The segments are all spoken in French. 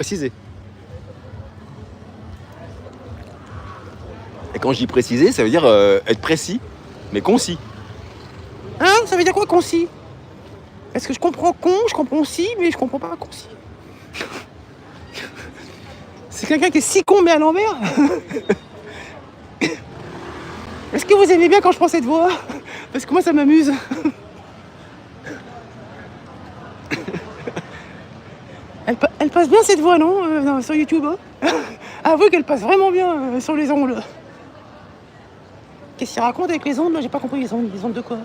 préciser. Et quand je dis préciser, ça veut dire être précis, mais concis. Hein? Ça veut dire quoi, concis? Est-ce que je comprends con, je comprends si, mais je comprends pas concis. C'est quelqu'un qui est si con mais à l'envers. Est-ce que vous aimez bien quand je prends cette voix? Parce que moi ça m'amuse. Elle passe bien cette voix, non, sur YouTube, hein. Avouez qu'elle passe vraiment bien sur les ondes. Qu'est-ce qu'il raconte avec les ondes? Là, j'ai pas compris les ondes de quoi?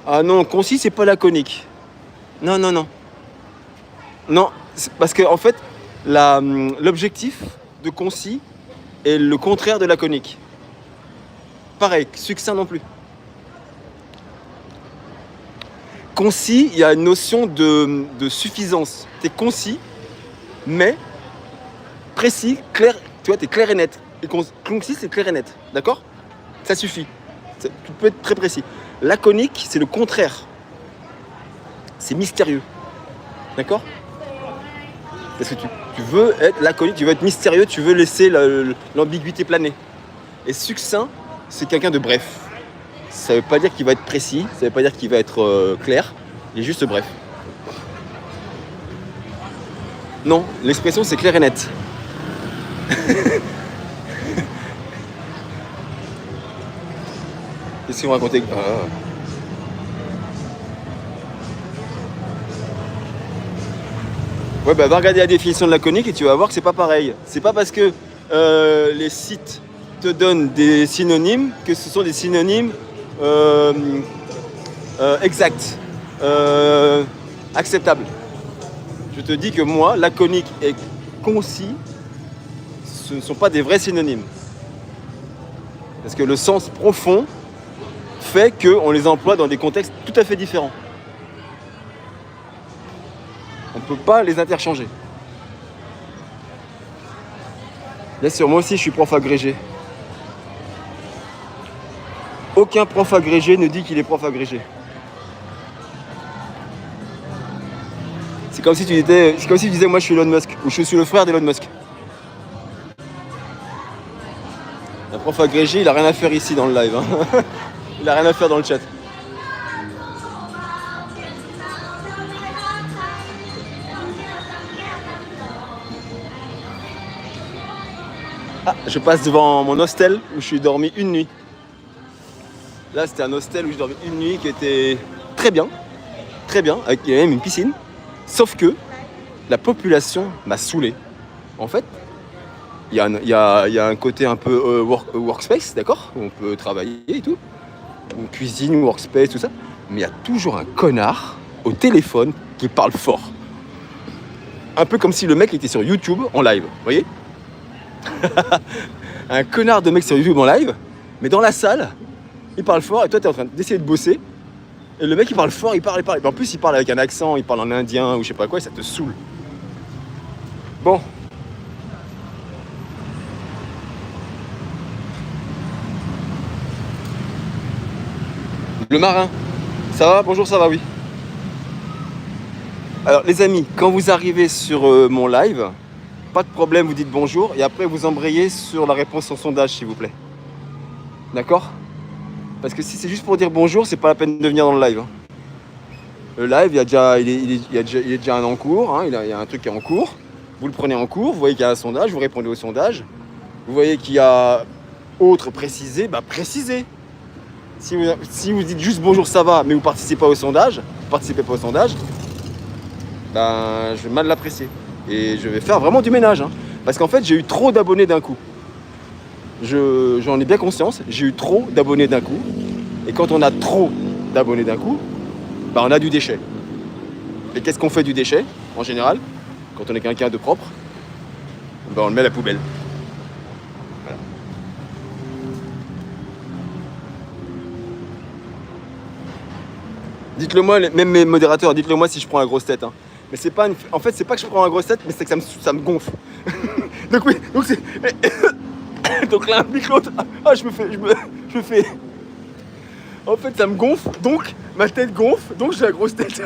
Ah non, concis, c'est pas laconique. Non. Non, parce que en fait, l'objectif de concis est le contraire de laconique. Pareil, succinct non plus. Concis, il y a une notion de suffisance. T'es concis, mais précis, clair. Tu vois, t'es clair et net. Et concis, c'est clair et net. D'accord? Ça suffit. Tu peux être très précis. Laconique, c'est le contraire. C'est mystérieux. D'accord? Parce que tu veux être laconique, tu veux être mystérieux, tu veux laisser l'ambiguïté planer. Et succinct, c'est quelqu'un de bref. Ça ne veut pas dire qu'il va être précis, ça ne veut pas dire qu'il va être clair, il est juste bref. Non, l'expression c'est clair et net. Qu'est-ce qu'ils vont raconter? Ouais, bah va regarder la définition de laconique et tu vas voir que c'est pas pareil. C'est pas parce que les sites te donnent des synonymes que ce sont des synonymes exacts, acceptables. Je te dis que moi, laconique et concis, ce ne sont pas des vrais synonymes. Parce que le sens profond fait qu'on les emploie dans des contextes tout à fait différents. On ne peut pas les interchanger. Bien sûr, moi aussi je suis prof agrégé. Aucun prof agrégé ne dit qu'il est prof agrégé. C'est comme si tu disais moi je suis Elon Musk ou je suis le frère d'Elon Musk. Un prof agrégé, il a rien à faire ici dans le live. Hein. Il a rien à faire dans le chat. Ah, je passe devant mon hostel où je suis dormi une nuit. Là, c'était un hostel où j'ai dormi une nuit qui était très bien, avec il y avait même une piscine. Sauf que la population m'a saoulé. En fait, il y a un côté un peu workspace, d'accord? Où on peut travailler et tout. Ou cuisine, workspace, tout ça. Mais il y a toujours un connard au téléphone qui parle fort. Un peu comme si le mec était sur YouTube en live, vous voyez? Un connard de mec sur YouTube en live, mais dans la salle, il parle fort et toi t'es en train d'essayer de bosser. Et le mec il parle fort, il parle. Et en plus il parle avec un accent, il parle en indien ou je sais pas quoi et ça te saoule. Bon. Le marin. Ça va? Bonjour, ça va, oui. Alors les amis, quand vous arrivez sur mon live, pas de problème, vous dites bonjour et après vous embrayez sur la réponse au sondage s'il vous plaît. D'accord? Parce que si c'est juste pour dire bonjour, c'est pas la peine de venir dans le live. Le live, il est déjà un en cours, hein, il y a un truc qui est en cours. Vous le prenez en cours, vous voyez qu'il y a un sondage, vous répondez au sondage. Vous voyez qu'il y a autre précisé, bah précisez. Si vous dites juste bonjour ça va, mais vous participez pas au sondage, ben je vais mal l'apprécier. Et je vais faire vraiment du ménage. Hein. Parce qu'en fait, j'ai eu trop d'abonnés d'un coup. J'en ai bien conscience, j'ai eu trop d'abonnés d'un coup. Et quand on a trop d'abonnés d'un coup, bah on a du déchet. Et qu'est-ce qu'on fait du déchet, en général, quand on est quelqu'un de propre? Bah on le met à la poubelle. Voilà. Dites-le moi, même mes modérateurs, dites-le moi si je prends la grosse tête. Hein. Mais c'est pas en fait, c'est pas que je prends la grosse tête, mais c'est que ça me gonfle. Donc oui, donc c'est... donc l'un implique l'autre. Ah, je me fais... En fait, ça me gonfle, donc ma tête gonfle, donc j'ai la grosse tête.